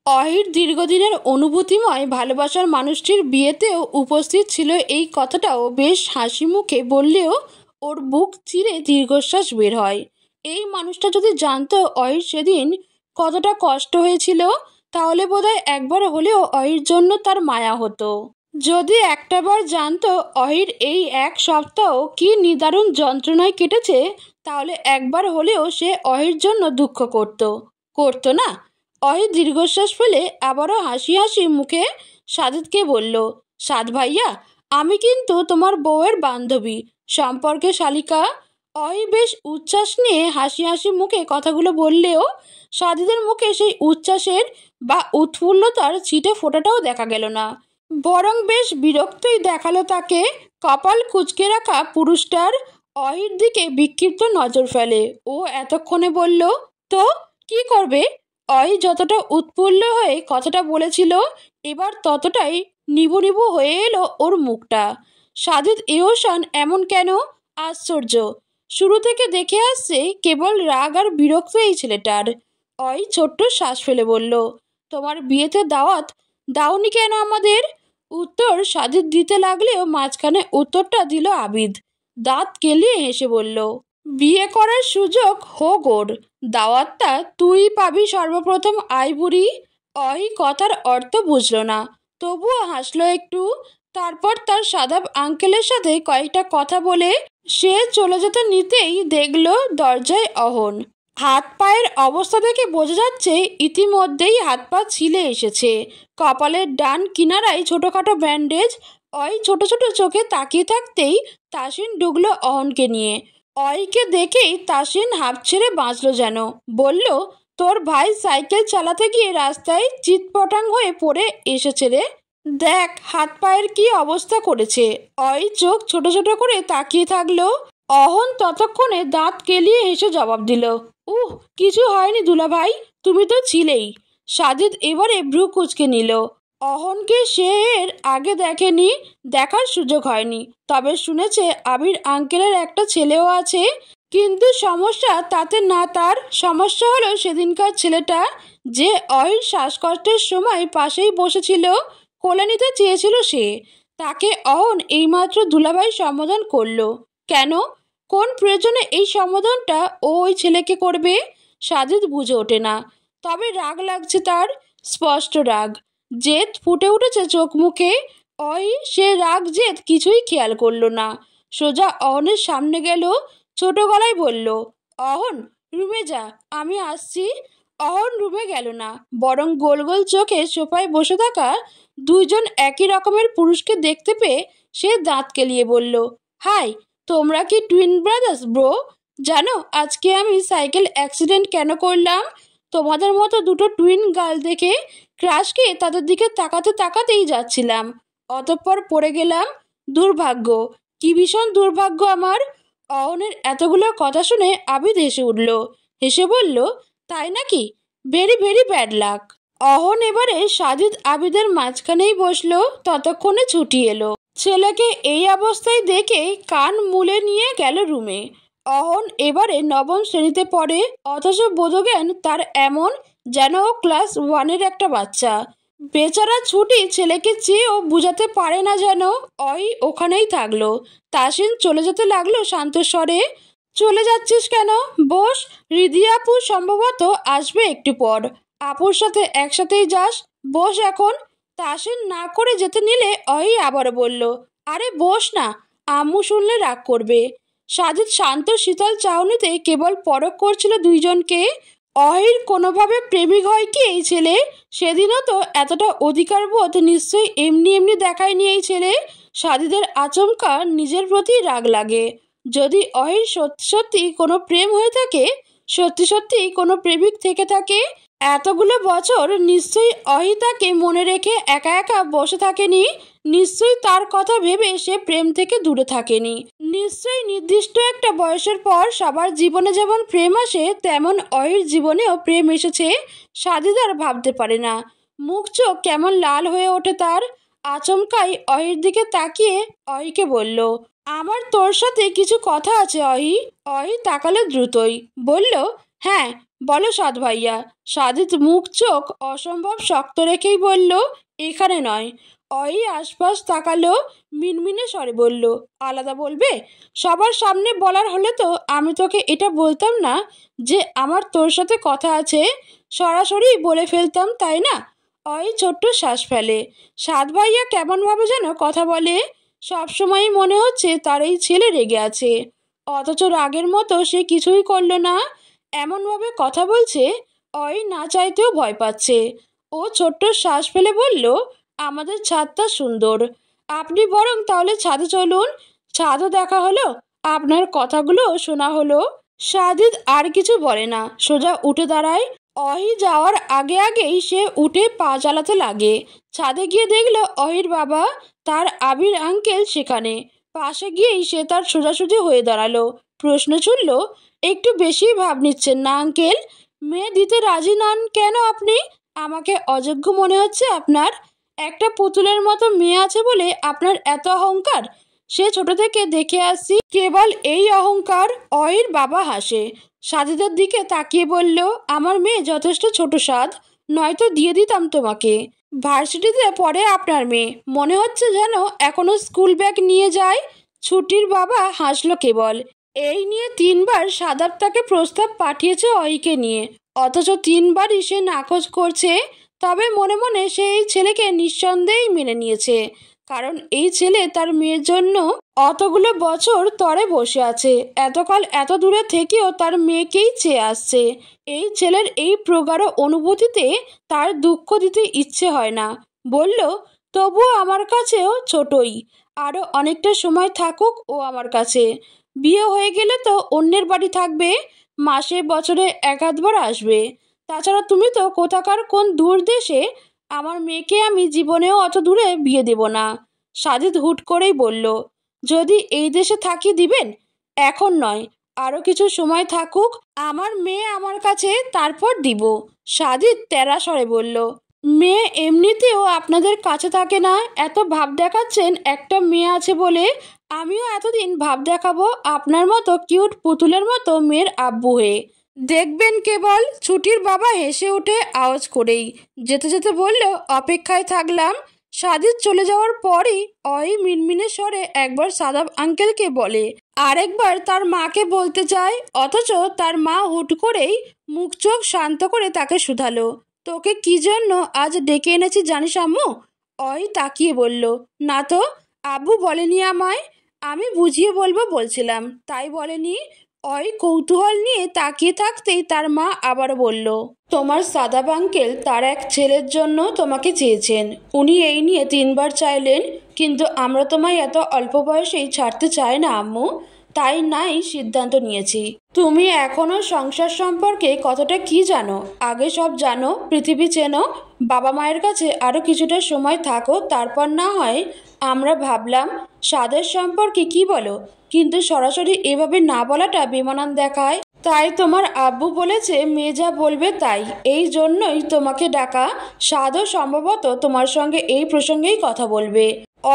অহির দীর্ঘদিনের অনুভূতিময় ভালোবাসার মানুষটির বিয়েতেও উপস্থিত ছিল এই কথাটাও বেশ হাসি মুখে বললেও ওর বুক চিরে দীর্ঘশ্বাস বের হয়। এই মানুষটা যদি জানতো অহির সেদিন কতটা কষ্ট হয়েছিল, তাহলে বোধহয় একবার হলেও অহির জন্য তার মায়া হতো। যদি একটাবার জানতো অহির এই এক সপ্তাহ কি নিদারুণ যন্ত্রণায় কেটেছে, তাহলে একবার হলেও সে অহির জন্য দুঃখ করতো না। অহির দীর্ঘশ্বাস ফেলে আবারও হাসি হাসি মুখে সাজিদকে বলল, সাদ ভাইয়া, আমি কিন্তু তোমার বউয়ের বান্ধবী, সম্পর্কে শালিকা। অহি বেশ উচ্ছ্বাস নিয়ে হাসি হাসি মুখে কথাগুলো বললেও সাজিদের মুখে সেই উচ্ছ্বাসের বা উৎফুল্লতার ছিটে ফোঁটাটাও দেখা গেল না, বরং বেশ বিরক্তই দেখালো তাকে। কপাল কুঁচকে রাখা পুরুষটার অহির দিকে বিক্ষিপ্ত নজর ফেলে। ও এতক্ষণে বলল, তো কি করবে? অহি যতটা উৎফুল্ল হয়ে কথাটা বলেছিল, এবার ততটাই নিবু নিবু হয়ে এলো ওর মুখটা। সাজিদ এহসান এমন কেন? আশ্চর্য, শুরু থেকে দেখে আসছে কেবল রাগ আর বিরক্ত এই ছেলেটার। অহি ছোট্ট শ্বাস ফেলে বলল, তোমার বিয়েতে দাওয়াত দাওনি কেন আমাদের? উত্তর সাজিদ দিতে লাগলেও মাঝখানে উত্তরটা দিল আবিদ। দাঁত কেলিয়ে হেসে বলল, বিয়ে করার সুযোগ হোক ওর, দাওয়াতটা তুই পাবি সর্বপ্রথম, আই বুড়ি। অহি কথার অর্থ বুঝল না, তবুও হাসলো একটু। তারপর তার সাদাব আঙ্কেলের সাথে কয়েকটা কথা বলে সে চলে যেতে নিতেই দেখল দরজায় অহন। হাত পায়ের অবস্থা দেখে বোঝা যাচ্ছে ইতিমধ্যেই হাত পা ছিলে এসেছে। কপালের ডান কিনারায় ছোটোখাটো ব্যান্ডেজ। অহি ছোট ছোট চোখে তাকিয়ে থাকতেই তাসিন ঢুকলো অহনকে নিয়ে। অহিকে দেখেই তাসিন হাঁপ ছেড়ে বাঁচল যেন। বলল, তোর ভাই সাইকেল চালাতে গিয়ে রাস্তায় চিৎপটাং হয়ে পড়ে এসেছে রে, দেখ হাত পায়ের কি অবস্থা করেছে। অহি চোখ ছোট ছোট করে তাকিয়ে থাকলো। অহন ততক্ষণে দাঁত কেলিয়ে হেসে জবাব দিল, কিছু হয়নি দুলা ভাই, তুমি তো ছিলেই। সাজিদ এবারে ভ্রু কুঁচকে নিল। অহনকে সে এর আগে দেখেনি, দেখার সুযোগ হয়নি, তবে শুনেছে আবির আঙ্কেলের একটা ছেলেও আছে। কিন্তু সমস্যা তাতে না, তার সমস্যা হলো সেদিনকার ছেলেটা যে অহির শ্বাসকষ্টের সময় পাশেই বসেছিল, কোলে নিতে চেয়েছিল সে। তাকে অহন এইমাত্র দুলাভাই সম্বোধন করলো। কেন, কোন প্রয়োজনে এই সম্বোধনটা ও ওই ছেলেকে করবে? সাজিদ বুঝে ওঠে না, তবে রাগ লাগছে তার, স্পষ্ট রাগ। জেদ ফুটে উঠেছে চোখ মুখে। অহি সে রাগ জেদ কিছুই খেয়াল করলো না, সোজা অহনের সামনে গেল, ছোট গলায় বলল, অহন রুমে যা, আমি আসছি। অহন রুমে গেল না, বরং গোল গোল চোখে সোফায় বসে থাকা দুইজন একই রকমের পুরুষকে দেখতে পেয়ে সে দাঁত কেলিয়ে বলল, হাই, তোমরা কি টুইন ব্রাদার্স ব্রো? জানো আজকে আমি সাইকেল অ্যাক্সিডেন্ট কেন করলাম? তোমাদের মতো দুটো টুইন গার্ল দেখে ক্রাশ খেয়ে তাদের দিকে তাকাতে তাকাতেই যাচ্ছিলাম, অতঃপর পড়ে গেলাম। দুর্ভাগ্য, কি ভীষণ দুর্ভাগ্য আমার। অহনের এতগুলো কথা শুনে আবিদ হেসে উঠল। হেসে বলল, তাই নাকি? Very very bad luck. অহন এবারে সাজিদ আবিদের মাঝখানেই বসলো। ততক্ষণে ছুটি এলো। ছেলেকে এই অবস্থায় দেখে কান মুলে নিয়ে গেল রুমে। অহন এবারে নবম শ্রেণীতে পড়ে, অথচ বোধজ্ঞান তার এমন যেন ও ক্লাস 1-এর একটা বাচ্চা। বেচারা ছুটি ছেলেকে চেয়েও বুঝাতে পারে না যেন। অহি ওখানেই থাকলো। তাসিন চলে যেতে লাগলো শান্ত স্বরে। চলে যাচ্ছিস কেন? বস, রিদি আপু সম্ভবত আসবে একটু পর, আপুর সাথে একসাথেই যাস, বস এখন। তাসিন না করে যেতে নিলে অহি আবারও বলল, আরে বস না, আম্মু শুনলে রাগ করবে। সাজিদ শান্ত শীতল চাহনিতে কেবল পরখ করছিল দুইজনকে। অহির কোনোভাবে প্রেমিক হয় কি এই ছেলে? সেদিনও তো এতটা অধিকার বোধ নিশ্চয়ই এমনি এমনি দেখায়নি এই ছেলে। সাজিদের আচমকা নিজের প্রতি রাগ লাগে। যদি অহির সত্যি সত্যি কোনো প্রেম হয়ে থাকে, সত্যি সত্যি কোনো প্রেমিক থেকে থাকে, এতগুলো বছর নিশ্চয়ই অহি তাকে মনে রেখে একা একা বসে থাকেনি। নিশ্চয়ই তার কথা ভেবে সে প্রেম থেকে দূরে থাকেনি। নিশ্চয়ই নির্দিষ্ট একটা বয়সের পর সবার জীবনে যেমন প্রেম আসে, তেমন অহির জীবনেও প্রেম এসেছে। সাজিদ আর ভাবতে পারে না। মুখ চোখ কেমন লাল হয়ে ওঠে তার। আচমকাই অহির দিকে তাকিয়ে অহিকে বলল, আমার তোর সাথে কিছু কথা আছে অহি। অহি তাকালো দ্রুতই, বলল, হ্যাঁ বলো সাদ ভাইয়া। সাদিত মুখ চোখ অসম্ভব শক্ত রেখেই বলল, এখানে নয়। অই আশপাশ তাকালো, মিনমিনে স্বরে বলল, আলাদা বলবে? সবার সামনে বলার হলে তো আমি তোকে এটা বলতাম না যে আমার তোর সাথে কথা আছে, সরাসরি বলে ফেলতাম, তাই না? অই ছোট্ট শ্বাস ফেলে। সাদ ভাইয়া কেমনভাবে যেন কথা বলে, সবসময়ই মনে হচ্ছে তার এই ছেলে রেগে আছে, অথচ রাগের মতো সে কিছুই করলো না। এমনভাবে কথা বলছে, অই না চাইতেও ভয় পাচ্ছে। ও ছোট্ট শ্বাস ফেলে বলল, আমাদের ছাদটা সুন্দর, আপনি বরং তাহলে ছাদে চলুন। ছাদও দেখা হলো, আপনার কথাগুলো শোনা হলো। সাদিদ আর কিছু বলে না, সোজা উঠে দাঁড়ায়। অহি যাওয়ার আগে আগেই সে উঠে পা চালাতে লাগে। ছাদে গিয়ে দেখলো অহির বাবা, তার আবির আঙ্কেল সেখানে। পাশে গিয়েই সে তার সোজাসুজি হয়ে দাঁড়ালো। প্রশ্ন ছুড়ল, একটু বেশি ভাব নিচ্ছেন না আঙ্কেল? মেয়ে দিতে রাজি নন কেন আপনি? আমাকে অযোগ্য মনে হচ্ছে আপনার? একটা পুতুলের মতো মেয়ে আছে বলে আপনার এত অহংকার? সে ছোট থেকে দেখে আসছি কেবল এই অহংকার। অহির বাবা হাসে, সাদিদের দিকে তাকিয়ে বলল, আমার মেয়ে যথেষ্ট ছোট সাদ, নয়তো দিয়ে দিতাম তোমাকে। ভার্সিটিতে পড়ে আপনার মেয়ে, মনে হচ্ছে যেন এখনো স্কুল ব্যাগ নিয়ে যায়। ছুটির বাবা হাসলো কেবল। এই নিয়ে 3বার সাদাব তাকে প্রস্তাব পাঠিয়েছে অহিকে নিয়ে, অথচ 3বারই সে নাকচ করছে। তবে মনে মনে সে এই ছেলেকে নিঃসন্দেহেই মেনে নিয়েছে, কারণ এই ছেলে তার মেয়ের জন্য অতগুলো বছর তরে বসে আছে, এতকাল এত দূরে থেকেও তার মেয়েকেই চেয়ে আসছে। এই ছেলের এই প্রগাঢ় অনুভূতিতে তার দুঃখ দিতে ইচ্ছে হয় না। বলল, তবুও আমার কাছেও ছোটই, আরও অনেকটা সময় থাকুক ও আমার কাছে। বিয়ে হয়ে গেলে তো অন্যের বাড়ি থাকবে, মাসে বছরে 1-2বার আসবে। তাছাড়া তুমি তো কোথাকার কোন দূর দেশে, আমার মেয়েকে আমি জীবনেও অত দূরে বিয়ে দেব না। সাজিদ হুট করেই বলল, যদি এই দেশে থাকি দিবেন? এখন নয়, আরও কিছু সময় থাকুক আমার মেয়ে আমার কাছে, তারপর দিব। সাজিদ তেরা স্বরে বলল, মেয়ে এমনিতেও আপনাদের কাছে থাকে না, এত ভাব দেখাচ্ছেন একটা মেয়ে আছে বলে। আমিও এতদিন ভাব দেখাবো আপনার মতো কিউট পুতুলের মতো মেয়ের আব্বু হয়ে। দেখবেন কেবল। ছুটির বাবা হেসে ওঠে আওয়াজ করেই। যেতে যেতে বলল, অপেক্ষায় থাকলাম। সাজিদ চলে যাওয়ার পরই অই মিনমিনে স্বরে একবার সাদাব আঙ্কেলকে বলে, আরেকবার তার মাকে বলতে চায়, অথচ তার মা হুট করেই মুখ চোখ শান্ত করে তাকে শুধালো, তোকে কি জন্য আজ ডেকে এনেছি জানিস আম্মু? অই তাকিয়ে বলল, না তো, আব্বু বলেনি আমায়। আমি বুঝিয়ে বলবো বলছিলাম, তাই বলেনি। অই কৌতূহল নিয়ে তাকিয়ে থাকতেই তার মা আবার বলল, তোমার সাদাব আঙ্কেল তার এক ছেলের জন্য তোমাকে চেয়েছেন। উনি এই নিয়ে 3বার চাইলেন, কিন্তু আমরা তোমায় এত অল্প বয়সেই ছাড়তে চাই না আম্মু, তাই নাই সিদ্ধান্ত নিয়েছি। তুমি এখনো সংসার সম্পর্কে কতটা কি জানো? আগে সব জানো, পৃথিবী চেনো, বাবা মায়ের কাছে আরও কিছুটা সময় থাকো, তারপর না হয়। আমরা ভাবলাম স্বাদের সম্পর্কে কি বলো, কিন্তু সরাসরি এভাবে না বলাটা বেমানান দেখায়। তাই তোমার আব্বু বলেছে মেয়ে যা বলবে তাই, এই জন্যই তোমাকে ডাকা। স্বাদও সম্ভবত তোমার সঙ্গে এই প্রসঙ্গেই কথা বলবে।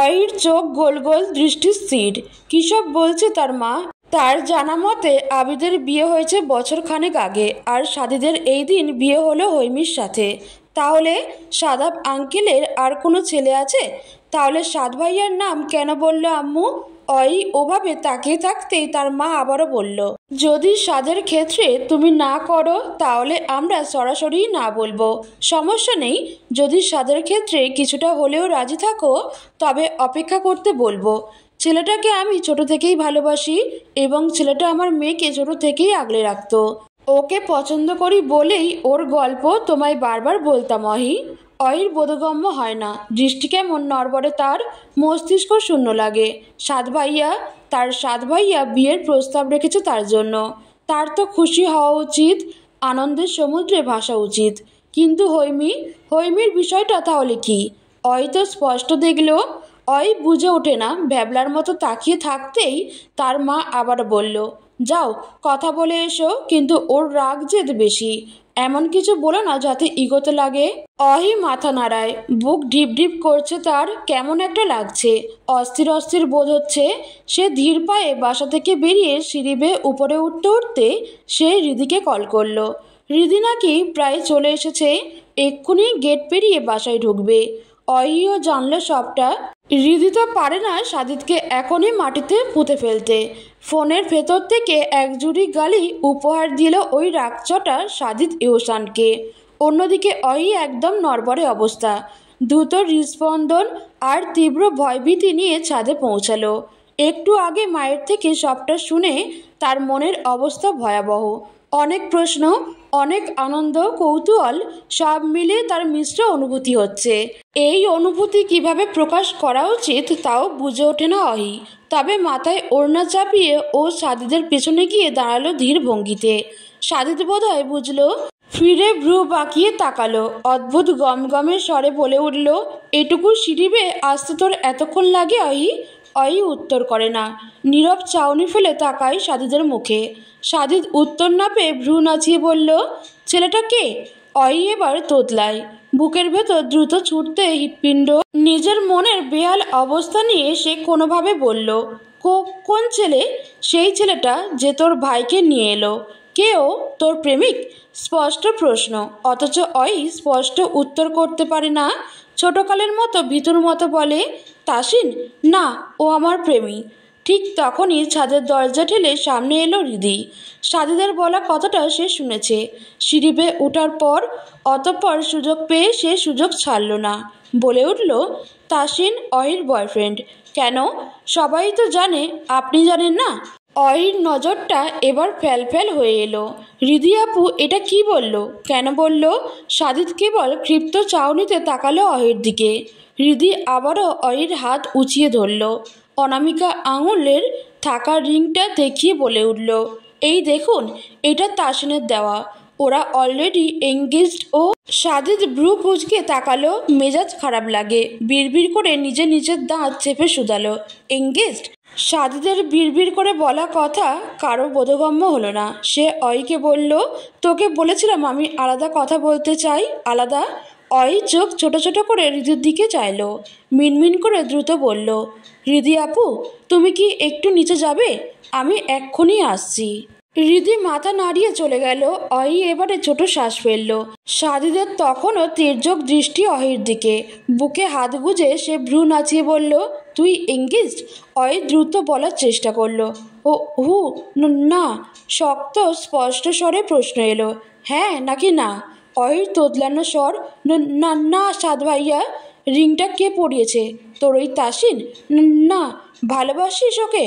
অয়ির চোখ গোল গোল, দৃষ্টি স্থির। কী সব বলছে তার মা? তার জানা মতে আবিদের বিয়ে হয়েছে বছরখানেক আগে, আর সাদিদের এই দিন বিয়ে হলো হৈমির সাথে। তাহলে সাদাব আঙ্কেলের আর কোনো ছেলে আছে? তাহলে সাদ ভাইয়ার নাম কেন বলল আম্মু? অই ওভাবে তাকিয়ে থাকতেই তার মা আবারও বলল, যদি সাদের ক্ষেত্রে তুমি না করো তাহলে আমরা সরাসরি না বলবো, সমস্যা নেই। যদি সাদের ক্ষেত্রে কিছুটা হলেও রাজি থাকো তবে অপেক্ষা করতে বলবো। ছেলেটাকে আমি ছোট থেকেই ভালোবাসি, এবং ছেলেটা আমার মেয়েকে ছোট থেকেই আগলে রাখতো। ওকে পছন্দ করি বলেই ওর গল্প তোমায় বারবার বলতাম অহি। অহির বোধগম্য হয় না, দৃষ্টি কেমন নড়বড়ে, তার মস্তিষ্ক শূন্য লাগে। তার সাত ভাইয়া বিয়ের প্রস্তাব রেখেছে তার জন্য। তার তো খুশি হওয়া উচিত, আনন্দের সমুদ্রে ভাসা উচিত। কিন্তু হৈমির বিষয়টা তাহলে কি? অই তো স্পষ্ট দেখলো। অই বুঝে ওঠে না, ভ্যাবলার মতো তাকিয়ে থাকতেই তার মা আবার বলল, যাও কথা বলে এসো, কিন্তু ওর রাগ জেদ বেশি, এমন কিছু বলো না যাতে ইগোতে লাগে। অহি মাথা নাড়ায়, বুক ঢিপ ঢিপ করছে, তার কেমন একটা লাগছে, অস্থির অস্থির বোধ হচ্ছে। সে ধীর পায়ে বাসা থেকে বেরিয়ে সিঁড়ি বেয়ে উপরে উঠতে উঠতে সে হৃদিকে কল করলো। রিদি নাকি প্রায় চলে এসেছে, এক্ষুনি গেট পেরিয়ে বাসায় ঢুকবে। অহিও জানলো সবটা। রিদি তো পারে না সাজিদকে এখনই মাটিতে পুঁতে ফেলতে। ফোনের ভেতর থেকে এক জুড়ি গালি উপহার দিল ওই রাগচটা সাজিদ ইহসানকে। অন্যদিকে অহি একদম নড়বড়ে অবস্থা, দ্রুত হৃদস্পন্দন আর তীব্র ভয়ভীতি নিয়ে ছাদে পৌঁছালো। একটু আগে মায়ের থেকে সবটা শুনে তার মনের অবস্থা ভয়াবহ। অনেক প্রশ্ন, অনেক আনন্দ, কৌতূহল, সব মিলে তার মিশ্র অনুভূতি হচ্ছে। এই অনুভূতি কিভাবে প্রকাশ করা উচিত তাও বুঝে ওঠে না অহি। তবে মাথায় ওড়না চাপিয়ে ও সাজিদের পেছনে গিয়ে দাঁড়ালো ধীর ভঙ্গিতে। সাজিদ বোধহয় বুঝলো, ফিরে ভ্রু বাঁকিয়ে তাকালো, অদ্ভুত গমগমের স্বরে বলে উঠল, এটুকু সিঁড়িবে আসতে তোর এতক্ষণ লাগে অহি? অহি উত্তর করে না, নীরব চাউনি ফেলে তাকায় সাজিদের মুখে। সাজিদ উত্তর না পেয়ে ভ্রু নাচিয়ে বলল, ছেলেটা কে? অহি এবার তোতলায়, বুকের ভেতর দ্রুত ছুটতে হৃৎপিণ্ড। নিজের মনের বেহাল অবস্থা নিয়ে সে কোনোভাবে বলল, কোন ছেলে? সেই ছেলেটা যে তোর ভাইকে নিয়ে এলো। কে ও? তোর প্রেমিক? স্পষ্ট প্রশ্ন, অথচ অহি স্পষ্ট উত্তর করতে পারে না। ছোটকালের মতো ভীতুর মতো বলে, তাসিন? না, ও আমার প্রেমী। ঠিক তখনই ছাদের দরজা ঠেলে সামনে এলো রিদি। সাজিদের বলা কথাটা সে শুনেছে সিঁড়ি বেয়ে ওঠার পর, অতঃপর সুযোগ পেয়ে সে সুযোগ ছাড়ল না। বলে উঠল, তাসিন অহির বয়ফ্রেন্ড। কেন? সবাই তো জানে, আপনি জানেন না? অহির নজরটা এবার ফ্যাল হয়ে এলো। রিদি আপু এটা কি বলল? কেন বলল? সাজিদ কেবল ক্ষিপ্ত চাউনিতে তাকালো অহির দিকে। রিদি আবারও অহির হাত উঁচিয়ে ধরল, অনামিকা আঙুলের থাকা রিংটা দেখিয়ে বলে উঠল, এই দেখুন, এটা তাসিনের দেওয়া। ওরা অলরেডি এঙ্গেজড। ও সাজিদ ভ্রু কুঁচকে তাকালো, মেজাজ খারাপ লাগে। বিড়বিড় করে নিজের দাঁত চেপে শুধালো, এঙ্গেজড? সাজিদের বিড়বিড় করে বলা কথা কারো বোধগম্য হলো না। সে অয়কে বলল, তোকে বলেছিলাম আমি আলাদা কথা বলতে চাই। আলাদা? অয় চোখ ছোট ছোট করে রিদির দিকে চাইল, মিনমিন করে দ্রুত বলল, রিদি আপু তুমি কি একটু নিচে যাবে? আমি এক্ষুনি আসছি। রিদি মাথা নাড়িয়ে চলে গেল। অহি এবারে ছোট শ্বাস ফেলল। সাজিদের তখনও তির্যক দৃষ্টি অহির দিকে। বুকে হাত গুজে সে ভ্রু নাচিয়ে বলল, তুই এঙ্গেজড? অহি দ্রুত বলার চেষ্টা করলো, ও হু না। শক্ত স্পষ্ট স্বরে প্রশ্ন এলো, হ্যাঁ নাকি না? অহির তোতলানো স্বর, না না সাদ ভাইয়া। রিংটা কে পরিয়েছে? তোর ওই তাসিন? না। ভালোবাসিস ওকে?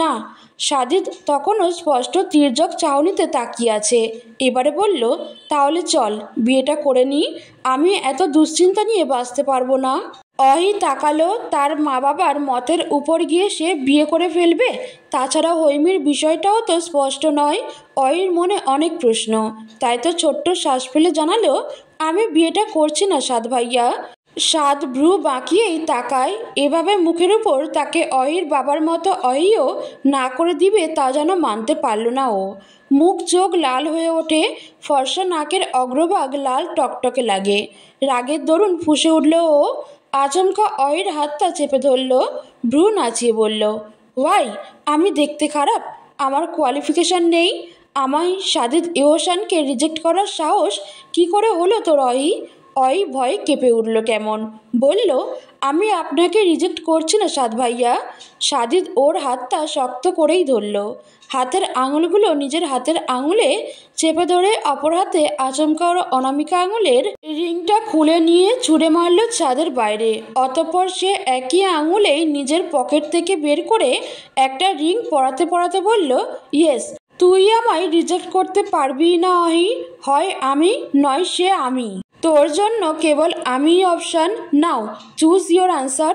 না। সাজিদ তখনও স্পষ্ট তির্যক চাহনিতে তাকিয়ে আছে। এবারে বলল, তাহলে চল বিয়েটা করে নিই। আমি এত দুশ্চিন্তা নিয়ে বাঁচতে পারবো না। অহি তাকালো, তার মা বাবার মতের উপর গিয়ে সে বিয়ে করে ফেলবে। তাছাড়া হৈমির বিষয়টাও তো স্পষ্ট নয়। অহির মনে অনেক প্রশ্ন। তাই তো ছোট্ট শ্বাস ফেলে জানালো, আমি বিয়েটা করছি না সাদ ভাইয়া। সাদ ভ্রু বাঁকিয়েই তাকায়। এভাবে মুখের উপর তাকে অহির বাবার মতো অহিও না করে দিবে তা যেন মানতে পারল না ও। মুখ চোখ লাল হয়ে ওঠে, ফর্সা নাকের অগ্রভাগ লাল টকটকে লাগে। রাগের দরুন ফুঁসে উঠল ও। আচমকা অহির হাতটা চেপে ধরল, ভ্রু নাচিয়ে বলল, ওয়াই? আমি দেখতে খারাপ? আমার কোয়ালিফিকেশন নেই? আমায় সাজিদ ইহসানকে রিজেক্ট করার সাহস কি করে হলো তোর অহি? অহি ভয়ে কেঁপে উঠল কেমন। বলল, আমি আপনাকে রিজেক্ট করছি না সাদ ভাইয়া। সাজিদ ওর হাতটা শক্ত করেই ধরল। হাতের আঙুলগুলো নিজের হাতের আঙুলে চেপে ধরে অপর হাতে আচমকা ওর অনামিকা আঙুলের রিংটা খুলে নিয়ে ছুঁড়ে মারল ছাদের বাইরে। অতঃপর সে একই আঙুলেই নিজের পকেট থেকে বের করে একটা রিং পরাতে বলল, ইয়েস, তুই আমায় রিজেক্ট করতে পারবি না অহি। হয় আমি, নয় সে আমি। তোর জন্য কেবল আমিই option. Now choose your answer.